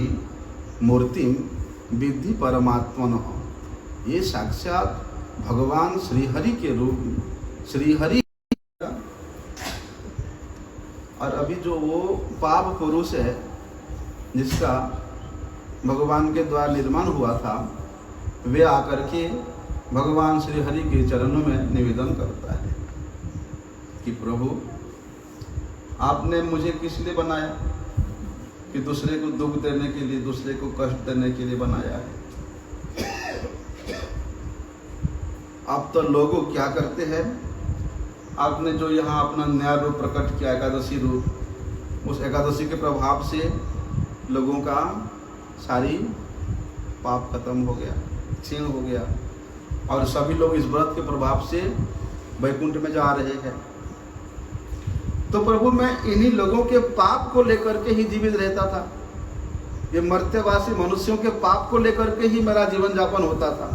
मूर्तिम विद्धि परमात्मनः, ये साक्षात भगवान श्रीहरि के रूप में, श्रीहरि। और अभी जो वो पाप पुरुष है जिसका भगवान के द्वारा निर्माण हुआ था, वे आकर के भगवान श्रीहरि के चरणों में निवेदन करता है कि प्रभु आपने मुझे किस लिए बनाया, कि दूसरे को दुख देने के लिए, दूसरे को कष्ट देने के लिए बनाया है। अब तो लोगों क्या करते हैं, आपने जो यहाँ अपना नया रूप प्रकट किया एकादशी रूप, उस एकादशी के प्रभाव से लोगों का सारी पाप खत्म हो गया, क्षीण हो गया, और सभी लोग इस व्रत के प्रभाव से वैकुंठ में जा रहे हैं। तो प्रभु मैं इन्हीं लोगों के पाप को लेकर के ही जीवित रहता था। ये मर्त्यवासी मनुष्यों के पाप को लेकर के ही मेरा जीवन यापन होता था।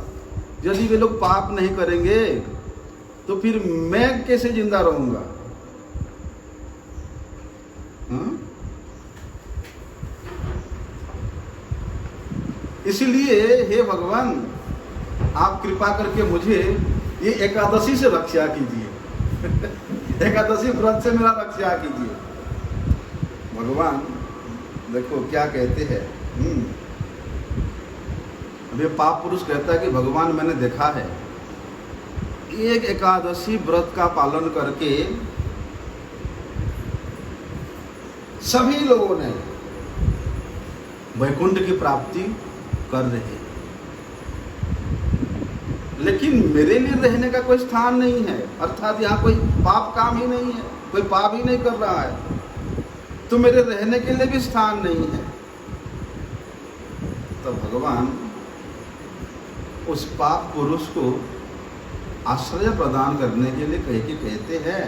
यदि वे लोग पाप नहीं करेंगे तो फिर मैं कैसे जिंदा रहूंगा? इसीलिए हे भगवान, आप कृपा करके मुझे ये एकादशी से रक्षा कीजिए। एकादशी व्रत से मेरा रक्षा कीजिए। भगवान देखो क्या कहते हैं। अब ये पाप पुरुष कहता है कि भगवान मैंने देखा है, एक एकादशी व्रत का पालन करके सभी लोगों ने वैकुंठ की प्राप्ति कर रहे हैं, लेकिन मेरे लिए रहने का कोई स्थान नहीं है। अर्थात यहाँ कोई पाप काम ही नहीं है, कोई पाप ही नहीं कर रहा है, तो मेरे रहने के लिए भी स्थान नहीं है। तो भगवान उस पाप पुरुष को आश्रय प्रदान करने के लिए कह के कहते हैं,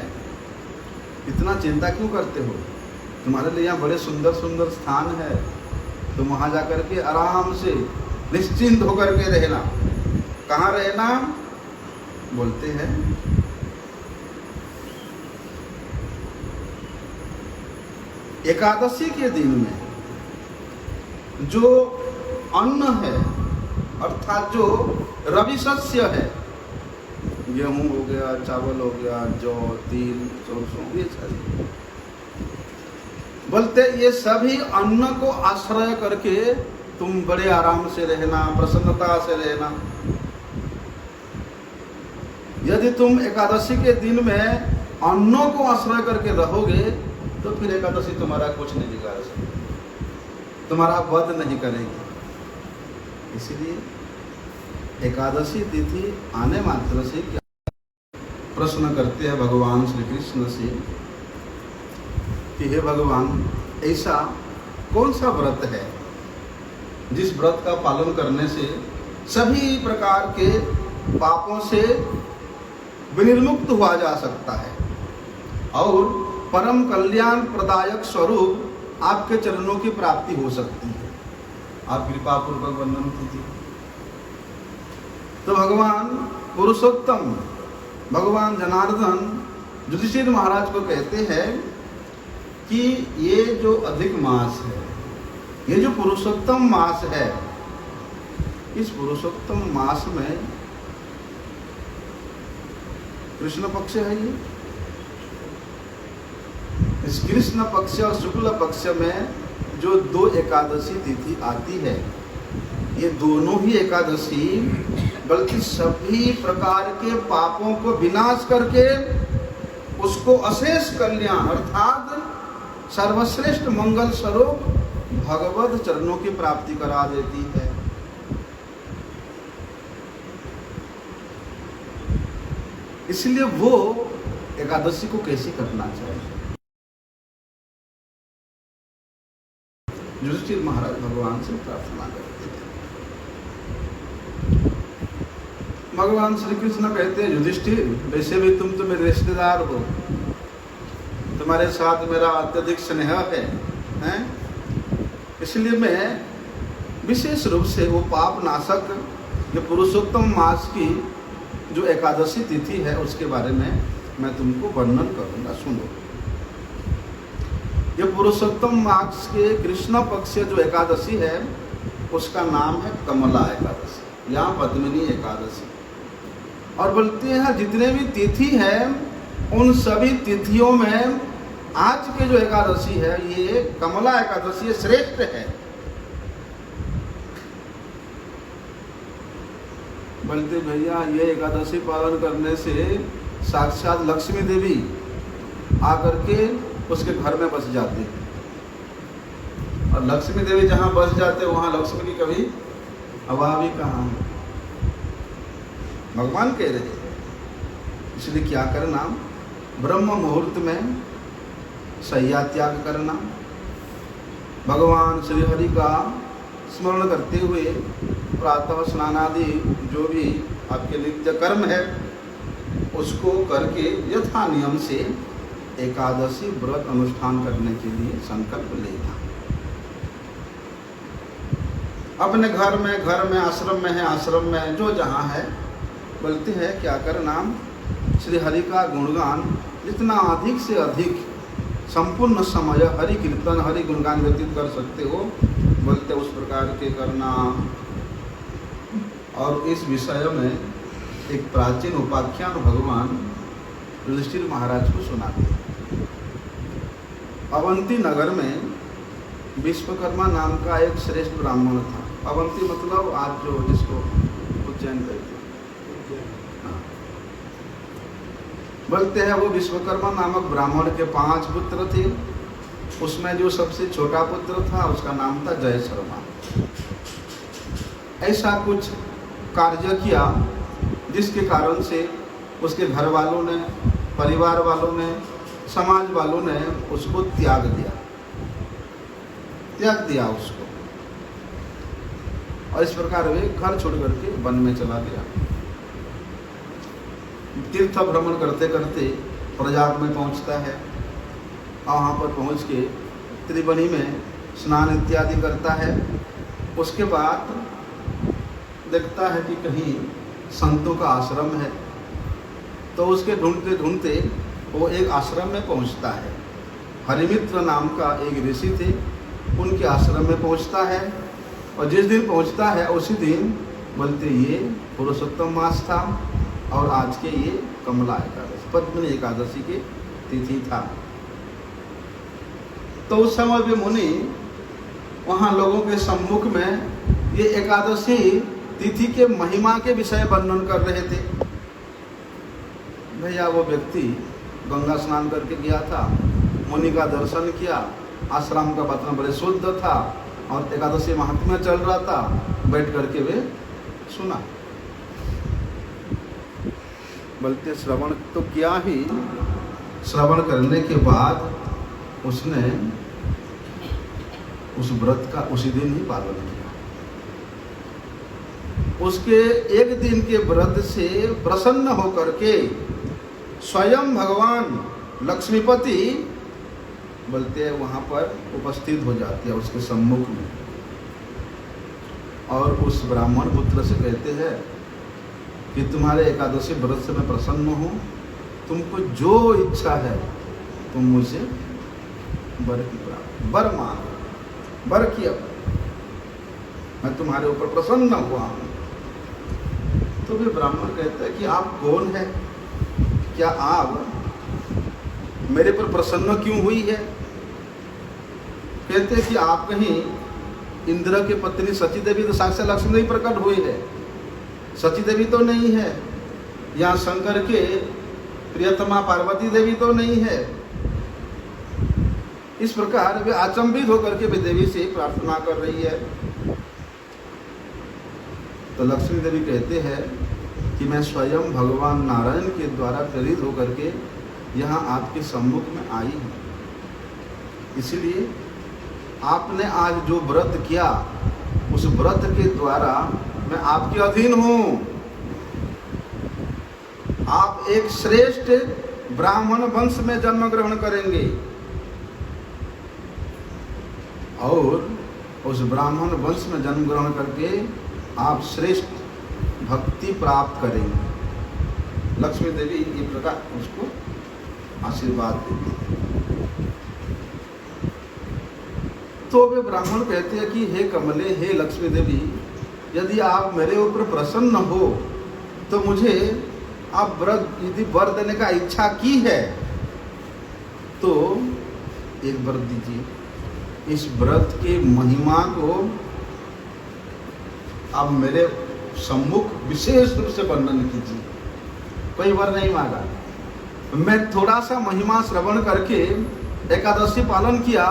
इतना चिंता क्यों करते हो? तुम्हारे लिए यहाँ बड़े सुंदर सुंदर स्थान है, तुम वहाँ जाकर के आराम से निश्चिंत होकर के रहना। कहाँ रहना? बोलते हैं एकादशी के दिन में जो अन्न है, अर्थात जो रवि शस्य है, गेहूं हो गया, चावल हो गया, जौ, तिल, सरसों, ये सारी, बोलते ये सभी अन्न को आश्रय करके तुम बड़े आराम से रहना, प्रसन्नता से रहना। यदि तुम एकादशी के दिन में अन्नों को आश्रय करके रहोगे तो फिर एकादशी तुम्हारा कुछ नहीं बिगाड़ सकती, तुम्हारा वध नहीं करेगी। इसलिए एकादशी तिथि आने मात्र से क्या प्रश्न करते हैं भगवान श्री कृष्ण से कि हे भगवान, ऐसा कौन सा व्रत है जिस व्रत का पालन करने से सभी प्रकार के पापों से विनिर्मुक्त हुआ जा सकता है और परम कल्याण प्रदायक स्वरूप आपके चरणों की प्राप्ति हो सकती है? आप कृपा पूर्वक वर्णन कीजिए। तो भगवान पुरुषोत्तम, भगवान जनार्दन युधिष्ठिर महाराज को कहते हैं कि ये जो अधिक मास है, ये जो पुरुषोत्तम मास है, इस पुरुषोत्तम मास में कृष्ण पक्ष है। ये इस कृष्ण पक्ष और शुक्ल पक्ष में जो दो एकादशी तिथि आती है, ये दोनों ही एकादशी बल्कि सभी प्रकार के पापों को विनाश करके उसको अशेष कल्याण अर्थात सर्वश्रेष्ठ मंगल स्वरूप भगवत चरणों की प्राप्ति करा देती है। इसलिए वो एकादशी को कैसे करना चाहिए? युधिष्ठिर महाराज भगवान से प्रार्थना करते थे। भगवान श्री कृष्ण कहते हैं, युधिष्ठिर, वैसे भी तुम तो मेरे रिश्तेदार हो, तुम्हारे साथ मेरा अत्यधिक स्नेह है? इसलिए मैं विशेष रूप से वो पाप नाशक ये पुरुषोत्तम मास की जो एकादशी तिथि है उसके बारे में मैं तुमको वर्णन करूंगा, सुनो। ये पुरुषोत्तम मास के कृष्ण पक्ष जो एकादशी है उसका नाम है कमला एकादशी या पद्मिनी एकादशी। और बोलते हैं जितने भी तिथि है उन सभी तिथियों में आज के जो एकादशी है ये कमला एकादशी श्रेष्ठ है। बोलते भैया ये एकादशी पालन करने से साक्षात लक्ष्मी देवी आकर के उसके घर में बस जाती, और लक्ष्मी देवी जहाँ बस जाते वहाँ लक्ष्मी की कभी अभाव ही कहाँ है, भगवान कह रहे। इसलिए क्या करना, ब्रह्म मुहूर्त में शय्या त्याग करना, भगवान श्री हरि का स्मरण करते हुए प्रातः स्नान आदि जो भी आपके नित्य कर्म है उसको करके यथा नियम से एकादशी व्रत अनुष्ठान करने के लिए संकल्प लेना। अपने घर में आश्रम में है, आश्रम में जो जहाँ है, बोलते हैं क्या करना, श्री हरि का गुणगान जितना अधिक से अधिक संपूर्ण समय हरि कीर्तन हरि गुणगान व्यतीत कर सकते हो, बोलते उस प्रकार के करना। और इस विषय में एक प्राचीन उपाख्यान भगवान युधिष्ठिर महाराज को सुनाते। अवंती नगर में विश्वकर्मा नाम का एक श्रेष्ठ ब्राह्मण था। अवंती मतलब आज जो जिसको उज्जैन कहते हैं, बोलते हैं वो विश्वकर्मा नामक ब्राह्मण के 5 पुत्र थे। उसमें जो सबसे छोटा पुत्र था उसका नाम था जय शर्मा। ऐसा कुछ कार्य किया जिसके कारण से उसके घर वालों ने, परिवार वालों ने, समाज वालों ने उसको त्याग दिया उसको। और इस प्रकार वे घर छोड़ करके वन में चला गया। तीर्थ भ्रमण करते करते प्रयाग में पहुंचता है और वहाँ पर पहुँच के त्रिवेणी में स्नान इत्यादि करता है। उसके बाद देखता है कि कहीं संतों का आश्रम है, तो उसके ढूंढते ढूंढते वो एक आश्रम में पहुंचता है। हरिमित्र नाम का एक ऋषि थे, उनके आश्रम में पहुंचता है। और जिस दिन पहुंचता है उसी दिन बोलते ये पुरुषोत्तम मास था और आज के ये कमला एकादशी, पद्मिनी एकादशी की तिथि था। तो उस समय भी मुनि वहाँ लोगों के सम्मुख में ये एकादशी तिथि के महिमा के विषय वर्णन कर रहे थे। भैया वो व्यक्ति गंगा स्नान करके गया था, मुनि का दर्शन किया, आश्रम का वातावरण बड़े शुद्ध था और एकादशी महात्म्य चल रहा था, बैठ करके वे सुना। बोलते श्रवण तो किया ही, श्रवण करने के बाद उसने उस व्रत का उसी दिन ही पालन किया। उसके एक दिन के व्रत से प्रसन्न होकर के स्वयं भगवान लक्ष्मीपति बोलते हैं वहाँ पर उपस्थित हो जाती है उसके सम्मुख में, और उस ब्राह्मण पुत्र से कहते हैं कि तुम्हारे एकादशी व्रत से मैं प्रसन्न हूँ, तुमको जो इच्छा है तुम मुझे वर की प्राप्ति, वर मांगो, वर की मैं तुम्हारे ऊपर प्रसन्न हुआ हूँ। तो वे ब्राह्मण कहते हैं कि आप कौन है, क्या आप मेरे पर प्रसन्न क्यों हुई है? कहते हैं कि आप कहीं इंद्र की पत्नी सची देवी तो साक्षात लक्ष्मी देवी प्रकट हुई है, सची देवी तो नहीं है, यहाँ शंकर के प्रियतमा पार्वती देवी तो नहीं है। इस प्रकार वे अचंभित होकर के वे देवी से प्रार्थना कर रही है। तो लक्ष्मी देवी कहते हैं कि मैं स्वयं भगवान नारायण के द्वारा प्रेरित होकर के यहाँ आपके सम्मुख में आई हूँ, इसलिए आपने आज जो व्रत किया उस व्रत के द्वारा मैं आपके अधीन हूँ। आप एक श्रेष्ठ ब्राह्मण वंश में जन्म ग्रहण करेंगे और उस ब्राह्मण वंश में जन्म ग्रहण करके आप श्रेष्ठ भक्ति प्राप्त करेंगे। लक्ष्मी देवी ये प्रकार उसको आशीर्वाद देती। तो वे ब्राह्मण कहते हैं कि हे कमले, हे लक्ष्मी देवी, यदि आप मेरे ऊपर प्रसन्न हो तो मुझे आप व्रत यदि वर देने का इच्छा की है तो एक व्रत दीजिए। इस व्रत के महिमा को आप मेरे सम्मुख विशेष रूप से वर्णन कीजिए। कोई वर नहीं मांगा, मैं थोड़ा सा महिमा श्रवण करके एकादशी पालन किया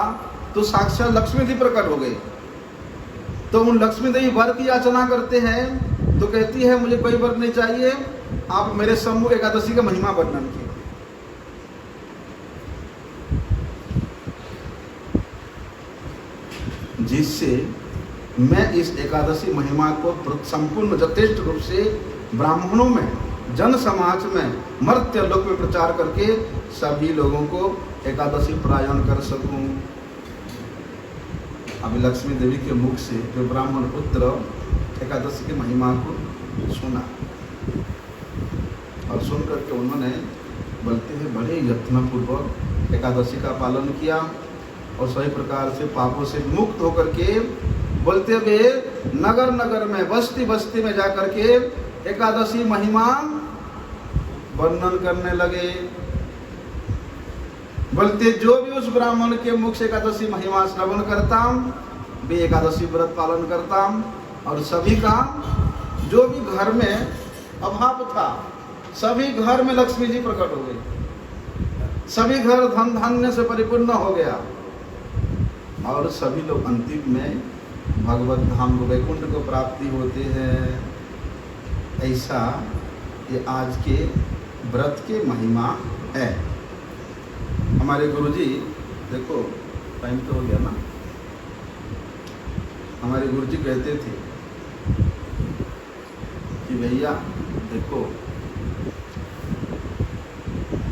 तो साक्षात लक्ष्मी देवी प्रकट हो गई। तो उन लक्ष्मी देवी वर की याचना करते हैं तो कहती है मुझे कोई वर नहीं चाहिए, आप मेरे सम्मुख एकादशी का महिमा वर्णन कीजिए। जिससे मैं इस एकादशी महिमा को संपूर्ण यथेष्ट रूप से ब्राह्मणों में जन समाज में, मर्त्य लोक में प्रचार करके सभी लोगों को एकादशी परायण कर सकूं। अभी लक्ष्मी देवी के मुख से जो ब्राह्मण पुत्र एकादशी की महिमा को सुना और सुन करके उन्होंने बोलते हैं बड़े यत्नपूर्वक एकादशी का पालन किया और सही प्रकार से पापों से मुक्त होकर के बोलते हुए नगर नगर में, बस्ती बस्ती में जाकर के एकादशी महिमा वर्णन करने लगे। बोलते जो भी उस ब्राह्मण के मुख से एकादशी महिमा श्रवण करता वे एकादशी व्रत पालन करता और सभी का जो भी घर में अभाव था सभी घर में लक्ष्मी जी प्रकट हो गई, सभी घर धन धान्य से परिपूर्ण हो गया और सभी लोग अंतिम में भगवत धाम वैकुंठ को प्राप्ति होते हैं। ऐसा ये आज के व्रत के महिमा है। हमारे गुरुजी, देखो टाइम तो हो गया ना, हमारे गुरुजी कहते थे कि भैया देखो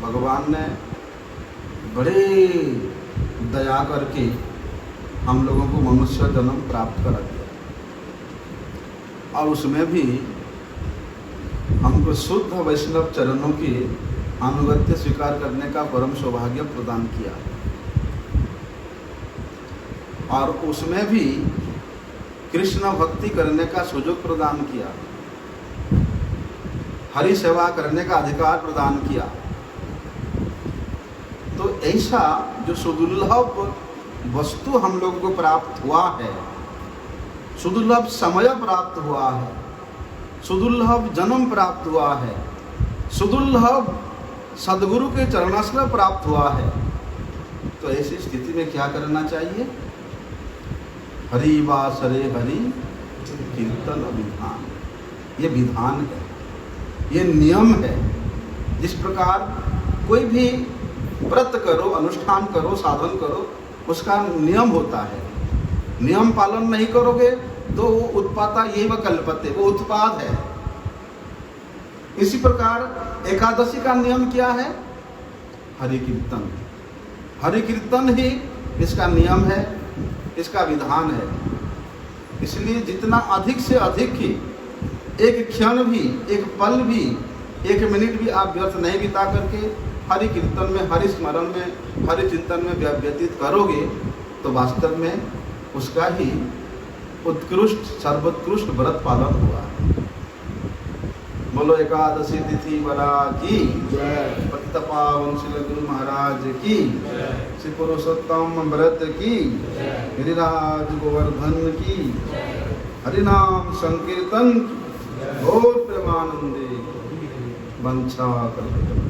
भगवान ने बड़े दया करके हम लोगों को मनुष्य जन्म प्राप्त करा दिया और उसमें भी हमको शुद्ध वैष्णव चरणों की अनुगत्य स्वीकार करने का परम सौभाग्य प्रदान किया और उसमें भी कृष्ण भक्ति करने का सुयोग प्रदान किया, हरि सेवा करने का अधिकार प्रदान किया। तो ऐसा जो सुदुर्लभ वस्तु हम लोगों को प्राप्त हुआ है, सुदुर्लभ समय प्राप्त हुआ है, सुदुर्लभ जन्म प्राप्त हुआ है, सुदुर्लभ सदगुरु के चरणाश्रय प्राप्त हुआ है, तो ऐसी स्थिति में क्या करना चाहिए? हरि वासरे हरि कीर्तन विधान, ये विधान है, ये नियम है। जिस प्रकार कोई भी व्रत करो, अनुष्ठान करो, साधन करो, उसका नियम होता है। नियम पालन नहीं करोगे तो वो उत्पाता ये व कल्पते, वो उत्पाद है। इसी प्रकार एकादशी का नियम क्या है? हरि कीर्तन। हरि कीर्तन ही इसका नियम है, इसका विधान है। इसलिए जितना अधिक से अधिक ही एक क्षण भी, एक पल भी, एक मिनट भी आप व्यर्थ नहीं बिता करके हरि कीर्तन में, हरि स्मरण में, हरि चिंतन में व्यतीत करोगे तो वास्तव में उसका ही उत्कृष्ट, सर्वोत्कृष्ट व्रत पालन हुआ। बोलो एकादशी तिथि वाला की जय, पतित पावन श्री गुरु महाराज की, श्री पुरुषोत्तम व्रत की, गिरिराज गोवर्धन की, हरिनाम संकीर्तन, घोर प्रेमानंदे वंशा कल्पतरु।